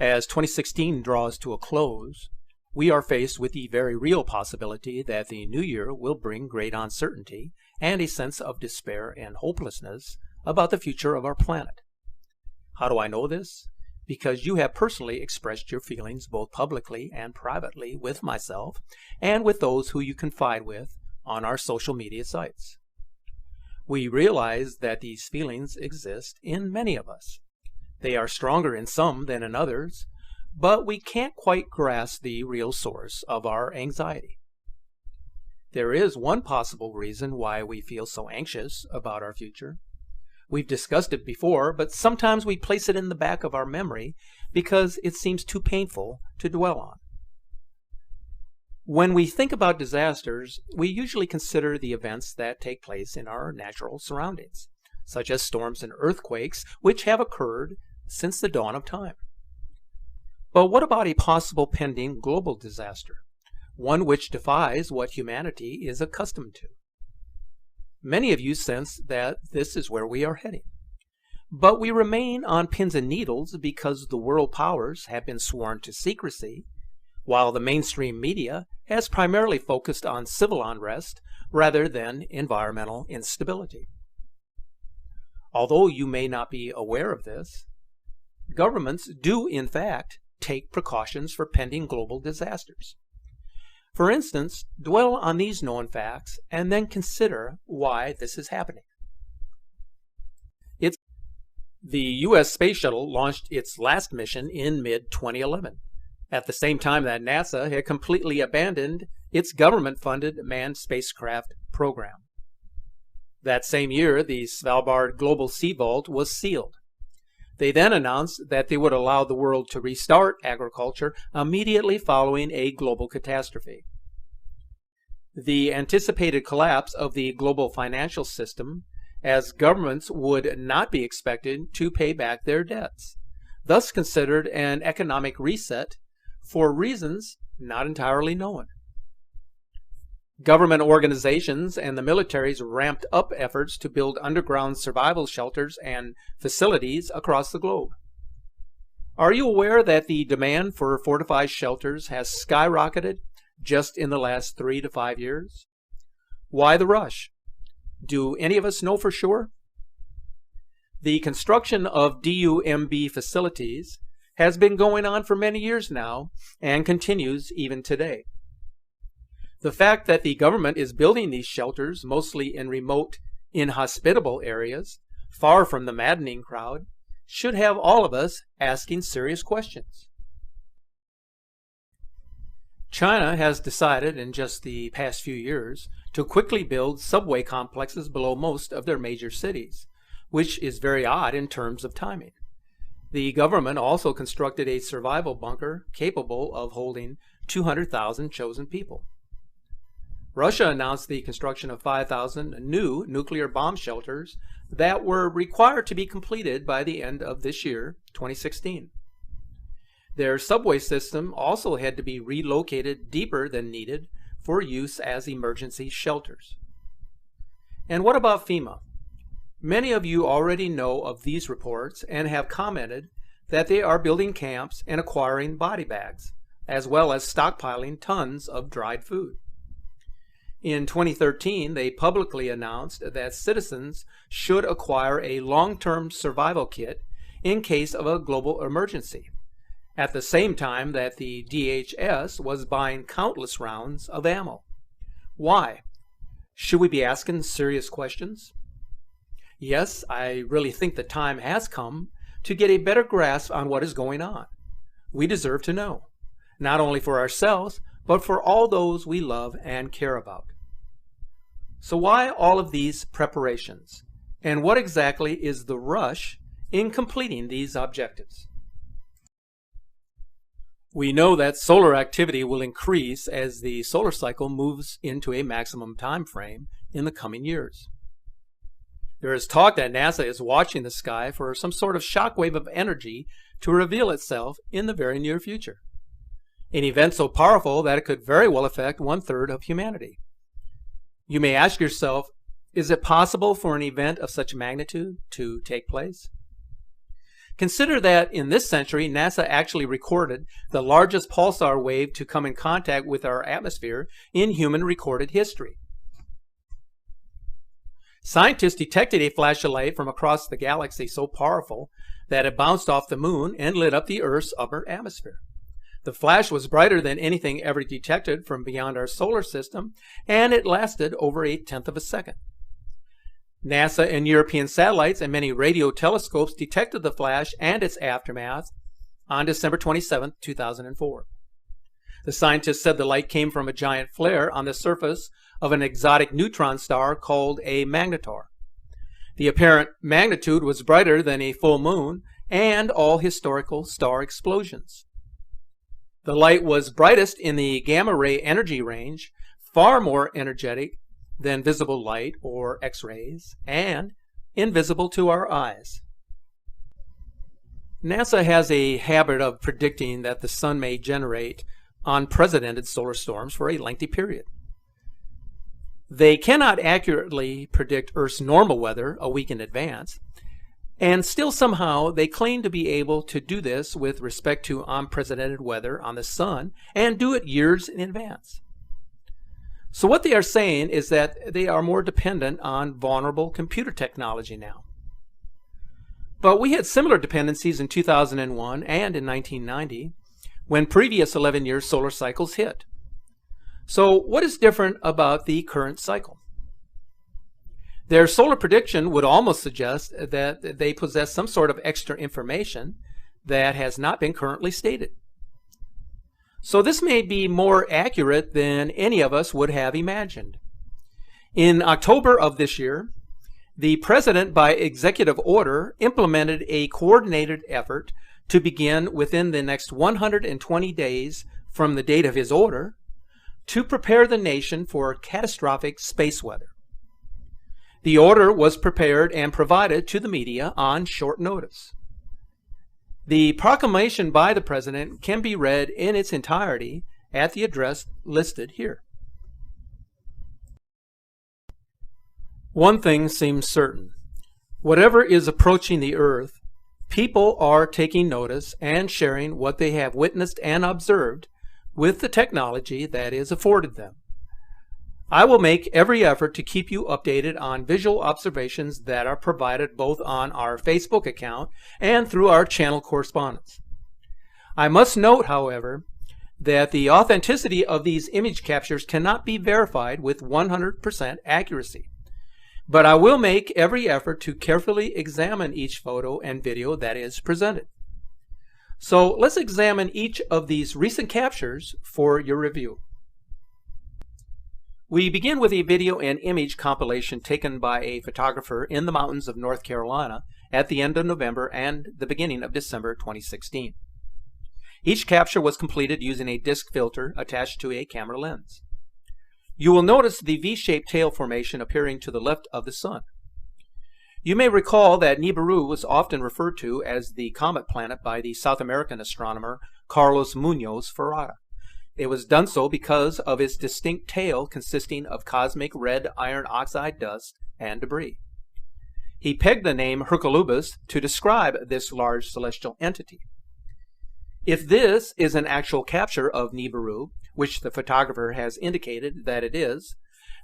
As 2016 draws to a close, we are faced with the very real possibility that the new year will bring great uncertainty and a sense of despair and hopelessness about the future of our planet. How do I know this? Because you have personally expressed your feelings both publicly and privately with myself and with those who you confide with on our social media sites. We realize that these feelings exist in many of us. They are stronger in some than in others, but we can't quite grasp the real source of our anxiety. There is one possible reason why we feel so anxious about our future. We've discussed it before, but sometimes we place it in the back of our memory because it seems too painful to dwell on. When we think about disasters, we usually consider the events that take place in our natural surroundings, such as storms and earthquakes, which have occurred since the dawn of time. But what about a possible pending global disaster, one which defies what humanity is accustomed to? Many of you sense that this is where we are heading. But we remain on pins and needles because the world powers have been sworn to secrecy, while the mainstream media has primarily focused on civil unrest rather than environmental instability. Although you may not be aware of this, governments do in fact take precautions for pending global disasters. For instance, dwell on these known facts and then consider why this is happening. The U.S. Space Shuttle launched its last mission in mid-2011, at the same time that NASA had completely abandoned its government-funded manned spacecraft program. That same year, the Svalbard Global Sea Vault was sealed. They then announced that they would allow the world to restart agriculture immediately following a global catastrophe. The anticipated collapse of the global financial system, as governments would not be expected to pay back their debts, thus considered an economic reset for reasons not entirely known. Government organizations and the militaries ramped up efforts to build underground survival shelters and facilities across the globe. Are you aware that the demand for fortified shelters has skyrocketed just in the last 3 to 5 years? Why the rush? Do any of us know for sure? The construction of DUMB facilities has been going on for many years now and continues even today. The fact that the government is building these shelters mostly in remote, inhospitable areas, far from the maddening crowd, should have all of us asking serious questions. China has decided in just the past few years to quickly build subway complexes below most of their major cities, which is very odd in terms of timing. The government also constructed a survival bunker capable of holding 200,000 chosen people. Russia announced the construction of 5,000 new nuclear bomb shelters that were required to be completed by the end of this year, 2016. Their subway system also had to be relocated deeper than needed for use as emergency shelters. And what about FEMA? Many of you already know of these reports and have commented that they are building camps and acquiring body bags, as well as stockpiling tons of dried food. In 2013, they publicly announced that citizens should acquire a long-term survival kit in case of a global emergency, at the same time that the DHS was buying countless rounds of ammo. Why? Should we be asking serious questions? Yes, I really think the time has come to get a better grasp on what is going on. We deserve to know, not only for ourselves, but for all those we love and care about. So why all of these preparations? And what exactly is the rush in completing these objectives? We know that solar activity will increase as the solar cycle moves into a maximum time frame in the coming years. There is talk that NASA is watching the sky for some sort of shockwave of energy to reveal itself in the very near future. An event so powerful that it could very well affect 1/3 of humanity. You may ask yourself, is it possible for an event of such magnitude to take place? Consider that in this century, NASA actually recorded the largest pulsar wave to come in contact with our atmosphere in human recorded history. Scientists detected a flash of light from across the galaxy so powerful that it bounced off the moon and lit up the Earth's upper atmosphere. The flash was brighter than anything ever detected from beyond our solar system, and it lasted over 1/10 of a second. NASA and European satellites and many radio telescopes detected the flash and its aftermath on December 27, 2004. The scientists said the light came from a giant flare on the surface of an exotic neutron star called a magnetar. The apparent magnitude was brighter than a full moon and all historical star explosions. The light was brightest in the gamma ray energy range, far more energetic than visible light or X-rays, and invisible to our eyes. NASA has a habit of predicting that the sun may generate unprecedented solar storms for a lengthy period. They cannot accurately predict Earth's normal weather a week in advance, and still somehow they claim to be able to do this with respect to unprecedented weather on the sun and do it years in advance. So what they are saying is that they are more dependent on vulnerable computer technology now. But we had similar dependencies in 2001 and in 1990 when previous 11-year solar cycles hit. So what is different about the current cycle? Their solar prediction would almost suggest that they possess some sort of extra information that has not been currently stated. So this may be more accurate than any of us would have imagined. In October of this year, the President, by executive order, implemented a coordinated effort to begin within the next 120 days from the date of his order to prepare the nation for catastrophic space weather. The order was prepared and provided to the media on short notice. The proclamation by the President can be read in its entirety at the address listed here. One thing seems certain. Whatever is approaching the Earth, people are taking notice and sharing what they have witnessed and observed with the technology that is afforded them. I will make every effort to keep you updated on visual observations that are provided both on our Facebook account and through our channel correspondence. I must note, however, that the authenticity of these image captures cannot be verified with 100% accuracy. But I will make every effort to carefully examine each photo and video that is presented. So let's examine each of these recent captures for your review. We begin with a video and image compilation taken by a photographer in the mountains of North Carolina at the end of November and the beginning of December 2016. Each capture was completed using a disc filter attached to a camera lens. You will notice the V-shaped tail formation appearing to the left of the sun. You may recall that Nibiru was often referred to as the comet planet by the South American astronomer Carlos Muñoz Ferrara. It was done so because of its distinct tail consisting of cosmic red iron oxide dust and debris. He pegged the name Hercolubus to describe this large celestial entity. If this is an actual capture of Nibiru, which the photographer has indicated that it is,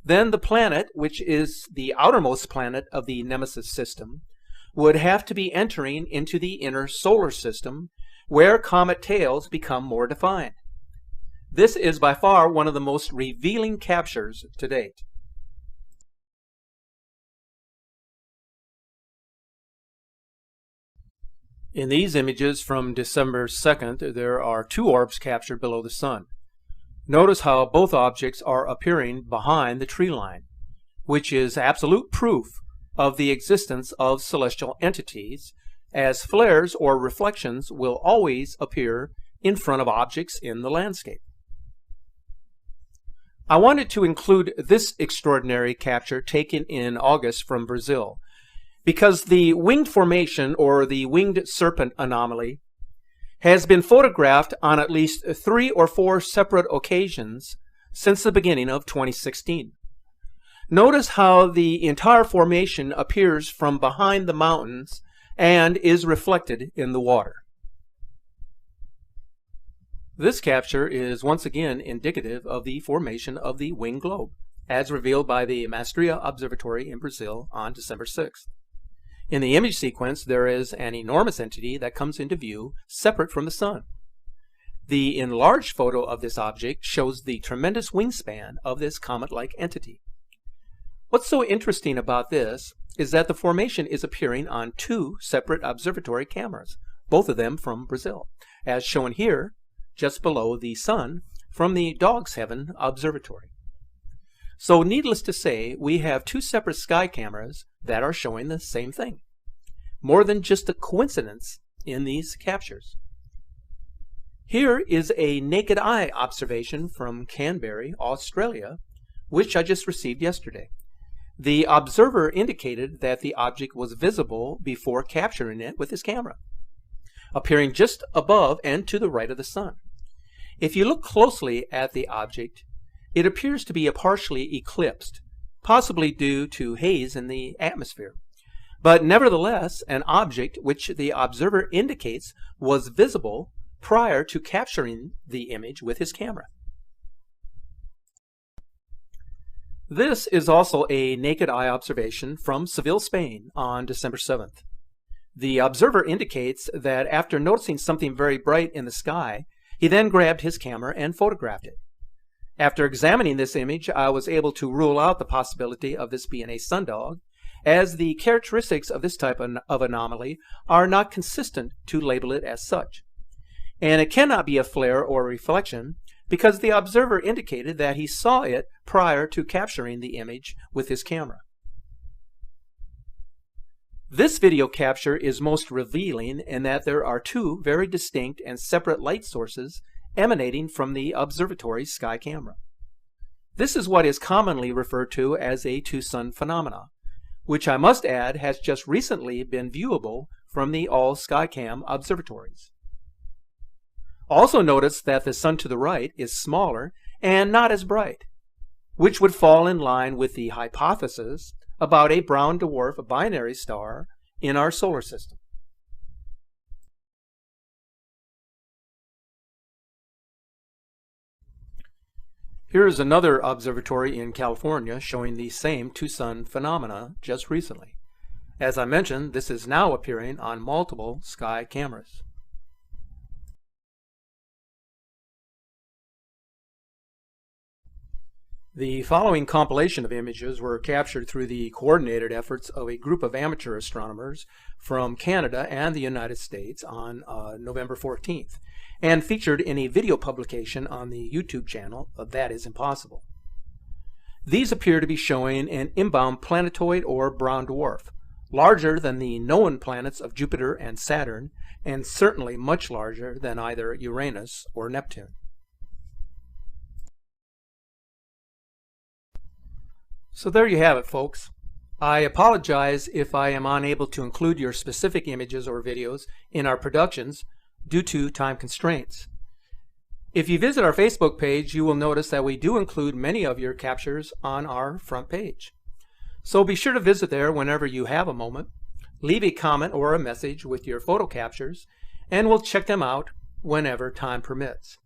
then the planet, which is the outermost planet of the Nemesis system, would have to be entering into the inner solar system, where comet tails become more defined. This is by far one of the most revealing captures to date. In these images from December 2nd, there are two orbs captured below the sun. Notice how both objects are appearing behind the tree line, which is absolute proof of the existence of celestial entities, as flares or reflections will always appear in front of objects in the landscape. I wanted to include this extraordinary capture taken in August from Brazil, because the winged formation, or the winged serpent anomaly, has been photographed on at least 3 or 4 separate occasions since the beginning of 2016. Notice how the entire formation appears from behind the mountains and is reflected in the water. This capture is once again indicative of the formation of the winged globe, as revealed by the Maestria Observatory in Brazil on December 6th. In the image sequence, there is an enormous entity that comes into view separate from the Sun. The enlarged photo of this object shows the tremendous wingspan of this comet-like entity. What's so interesting about this is that the formation is appearing on two separate observatory cameras, both of them from Brazil, as shown here just below the Sun from the Dog's Heaven Observatory. So needless to say, we have two separate sky cameras that are showing the same thing. More than just a coincidence in these captures. Here is a naked eye observation from Canberra, Australia, which I just received yesterday. The observer indicated that the object was visible before capturing it with his camera, appearing just above and to the right of the Sun. If you look closely at the object, it appears to be partially eclipsed, possibly due to haze in the atmosphere, but nevertheless an object which the observer indicates was visible prior to capturing the image with his camera. This is also a naked eye observation from Seville, Spain on December 7th. The observer indicates that after noticing something very bright in the sky, he then grabbed his camera and photographed it. After examining this image, I was able to rule out the possibility of this being a sundog, as the characteristics of this type of anomaly are not consistent to label it as such. And it cannot be a flare or reflection because the observer indicated that he saw it prior to capturing the image with his camera. This video capture is most revealing in that there are two very distinct and separate light sources emanating from the observatory's sky camera. This is what is commonly referred to as a two-sun phenomena, which I must add has just recently been viewable from the all SkyCam observatories. Also notice that the Sun to the right is smaller and not as bright, which would fall in line with the hypothesis about a brown dwarf binary star in our solar system. Here is another observatory in California showing the same two-sun phenomena just recently. As I mentioned, this is now appearing on multiple sky cameras. The following compilation of images were captured through the coordinated efforts of a group of amateur astronomers from Canada and the United States on November 14th, and featured in a video publication on the YouTube channel That Is Impossible. These appear to be showing an inbound planetoid or brown dwarf, larger than the known planets of Jupiter and Saturn, and certainly much larger than either Uranus or Neptune. So there you have it, folks. I apologize if I am unable to include your specific images or videos in our productions due to time constraints. If you visit our Facebook page, you will notice that we do include many of your captures on our front page. So be sure to visit there whenever you have a moment, leave a comment or a message with your photo captures, and we'll check them out whenever time permits.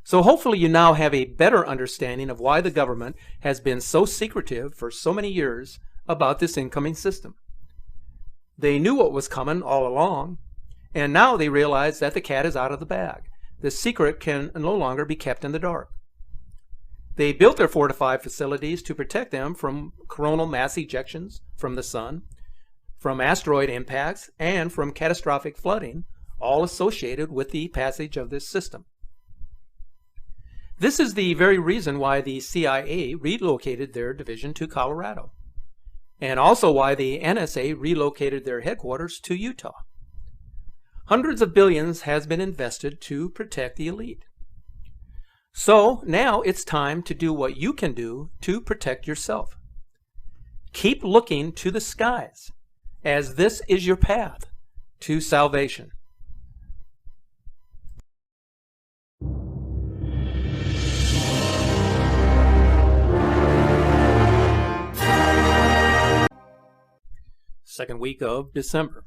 So hopefully you now have a better understanding of why the government has been so secretive for so many years about this incoming system. They knew what was coming all along, and now they realize that the cat is out of the bag. The secret can no longer be kept in the dark. They built their fortified facilities to protect them from coronal mass ejections from the Sun, from asteroid impacts, and from catastrophic flooding, all associated with the passage of this system. This is the very reason why the CIA relocated their division to Colorado, and also why the NSA relocated their headquarters to Utah. Hundreds of billions has been invested to protect the elite. So now it's time to do what you can do to protect yourself. Keep looking to the skies, as this is your path to salvation. second week of December.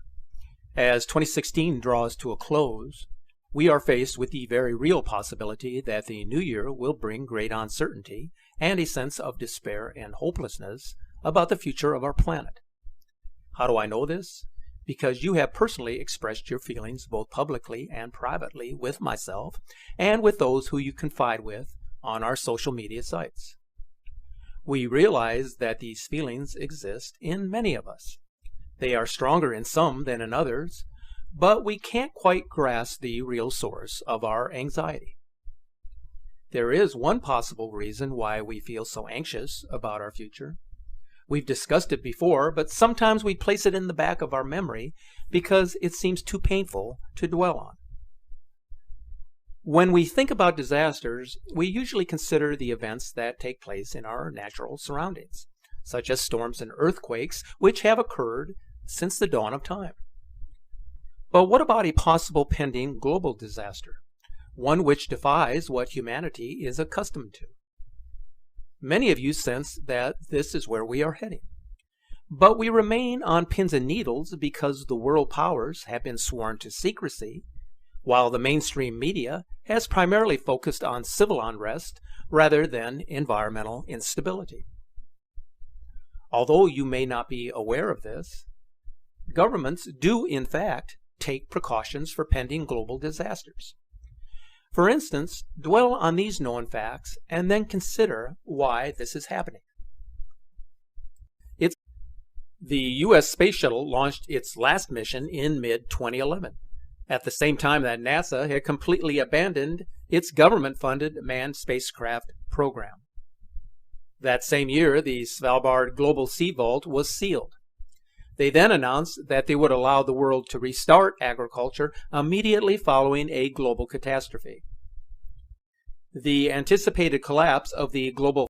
As 2016 draws to a close, we are faced with the very real possibility that the new year will bring great uncertainty and a sense of despair and hopelessness about the future of our planet. How do I know this? Because you have personally expressed your feelings both publicly and privately with myself and with those who you confide with on our social media sites. We realize that these feelings exist in many of us. They are stronger in some than in others, but we can't quite grasp the real source of our anxiety. There is one possible reason why we feel so anxious about our future. We've discussed it before, but sometimes we place it in the back of our memory because it seems too painful to dwell on. When we think about disasters, we usually consider the events that take place in our natural surroundings, such as storms and earthquakes, which have occurred since the dawn of time. But what about a possible pending global disaster, one which defies what humanity is accustomed to? Many of you sense that this is where we are heading. But we remain on pins and needles because the world powers have been sworn to secrecy, while the mainstream media has primarily focused on civil unrest rather than environmental instability. Although you may not be aware of this, governments do in fact take precautions for pending global disasters. For instance, dwell on these known facts and then consider why this is happening. The U.S. Space Shuttle launched its last mission in mid-2011, at the same time that NASA had completely abandoned its government-funded manned spacecraft program. That same year, the Svalbard Global Sea Vault was sealed. They then announced that they would allow the world to restart agriculture immediately following a global catastrophe. The anticipated collapse of the global